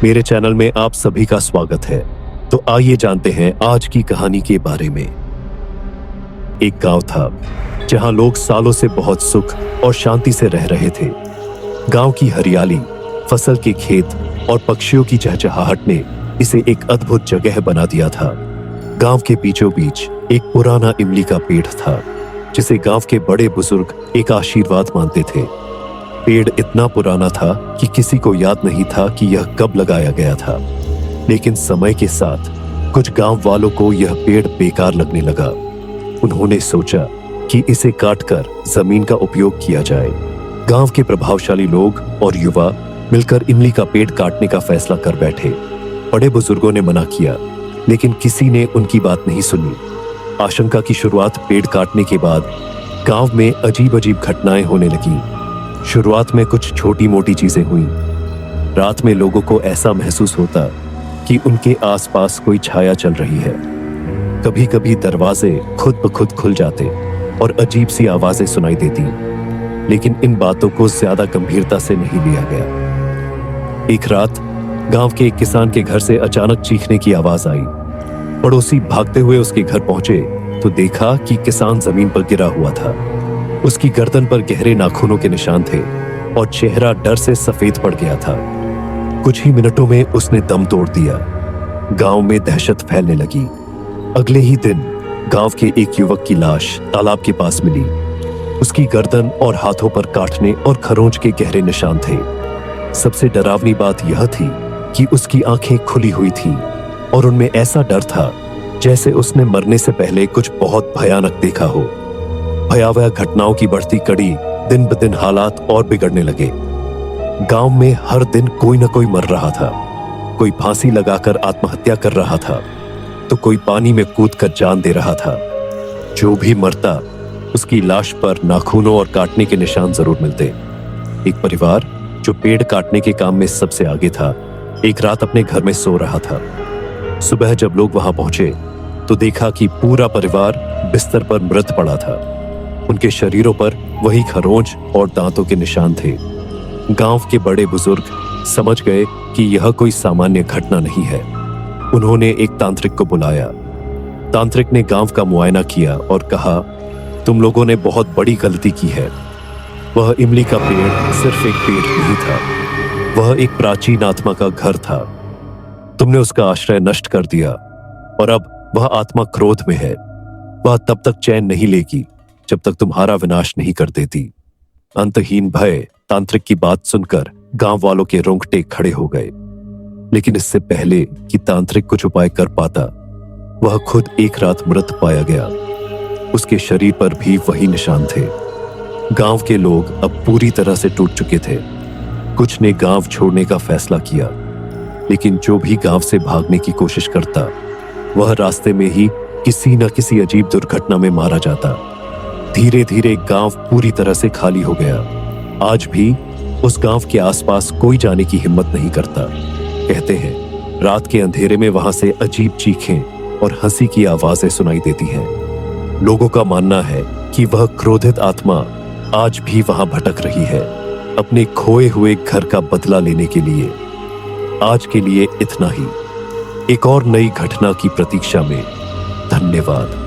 मेरे चैनल में आप सभी का स्वागत है। तो आइए जानते हैं आज की कहानी के बारे में। एक गांव था जहां लोग सालों से बहुत सुख और शांति से रह रहे थे। गांव की हरियाली, फसल के खेत और पक्षियों की चहचहाहट ने इसे एक अद्भुत जगह बना दिया था। गांव के बीचों बीच एक पुराना इमली का पेड़ था जिसे गांव के बड़े बुजुर्ग एक आशीर्वाद मानते थे। पेड़ इतना पुराना था कि किसी को याद नहीं था कि यह कब लगाया गया था, लेकिन समय के साथ कुछ गांव वालों को यह पेड़ बेकार लगने लगा। उन्होंने सोचा कि इसे काटकर जमीन का उपयोग किया जाए। गांव के प्रभावशाली लोग और युवा मिलकर इमली का पेड़ काटने का फैसला कर बैठे। बड़े बुजुर्गों ने मना किया, लेकिन किसी ने उनकी बात नहीं सुनी। आशंका की शुरुआत पेड़ काटने के बाद गांव में अजीब अजीब घटनाएं होने लगीं। शुरुआत में कुछ छोटी मोटी चीजें हुई। रात में लोगों को ऐसा महसूस होता कि उनके आसपास कोई छाया चल रही है। कभी कभी दरवाजे खुद ब खुद खुल जाते और अजीब सी आवाजें सुनाई देती, लेकिन इन बातों को ज्यादा गंभीरता से नहीं लिया गया। एक रात गांव के एक किसान के घर से अचानक चीखने की आवाज आई। पड़ोसी भागते हुए उसके घर पहुंचे तो देखा कि किसान जमीन पर गिरा हुआ था। उसकी गर्दन पर गहरे नाखूनों के निशान थे और चेहरा डर से सफेद पड़ गया था। कुछ ही मिनटों में उसने दम तोड़ दिया। गांव में दहशत फैलने लगी। अगले ही दिन गांव के एक युवक की लाश तालाब के पास मिली। उसकी गर्दन और हाथों पर काटने और खरोंच के गहरे निशान थे। सबसे डरावनी बात यह थी कि उसकी आंखें खुली हुई थीं और उनमें ऐसा डर था जैसे उसने मरने से पहले कुछ बहुत भयानक देखा हो। भयावह घटनाओं की बढ़ती कड़ी दिन ब दिन हालात और बिगड़ने लगे। गांव में हर दिन कोई न कोई मर रहा था। कोई फांसी लगाकर आत्महत्या कर रहा था तो कोई पानी में कूदकर जान दे रहा था। जो भी मरता उसकी लाश पर नाखूनों और काटने के निशान जरूर मिलते। एक परिवार जो पेड़ काटने के काम में सबसे आगे था, एक रात अपने घर में सो रहा था। सुबह जब लोग वहां पहुंचे तो देखा कि पूरा परिवार बिस्तर पर मृत पड़ा था। उनके शरीरों पर वही खरोंच और दांतों के निशान थे। गांव के बड़े बुजुर्ग समझ गए कि यह कोई सामान्य घटना नहीं है। उन्होंने एक तांत्रिक को बुलाया। तांत्रिक ने गांव का मुआयना किया और कहा, तुम लोगों ने बहुत बड़ी गलती की है। वह इमली का पेड़ सिर्फ एक पेड़ नहीं था, वह एक प्राचीन आत्मा का घर था। तुमने उसका आश्रय नष्ट कर दिया और अब वह आत्मा क्रोध में है। वह तब तक चैन नहीं लेगी जब तक तुम्हारा विनाश नहीं कर देती। अंतहीन भय तांत्रिक की बात सुनकर गांव वालों के रोंगटे खड़े हो गए। लेकिन इससे पहले कि तांत्रिक कुछ उपाय कर पाता, वह खुद एक रात मृत पाया गया। उसके शरीर पर भी वही निशान थे। गांव के लोग अब पूरी तरह से टूट चुके थे। कुछ ने गांव छोड़ने का फैसला किया, लेकिन जो भी गांव से भागने की कोशिश करता, वह रास्ते में ही किसी न किसी अजीब दुर्घटना में मारा जाता। धीरे धीरे गांव पूरी तरह से खाली हो गया। आज भी उस गांव के आसपास कोई जाने की हिम्मत नहीं करता। कहते हैं रात के अंधेरे में वहां से अजीब चीखें और हंसी की आवाजें सुनाई देती हैं। लोगों का मानना है कि वह क्रोधित आत्मा आज भी वहां भटक रही है, अपने खोए हुए घर का बदला लेने के लिए। आज के लिए इतना ही। एक और नई घटना की प्रतीक्षा में। धन्यवाद।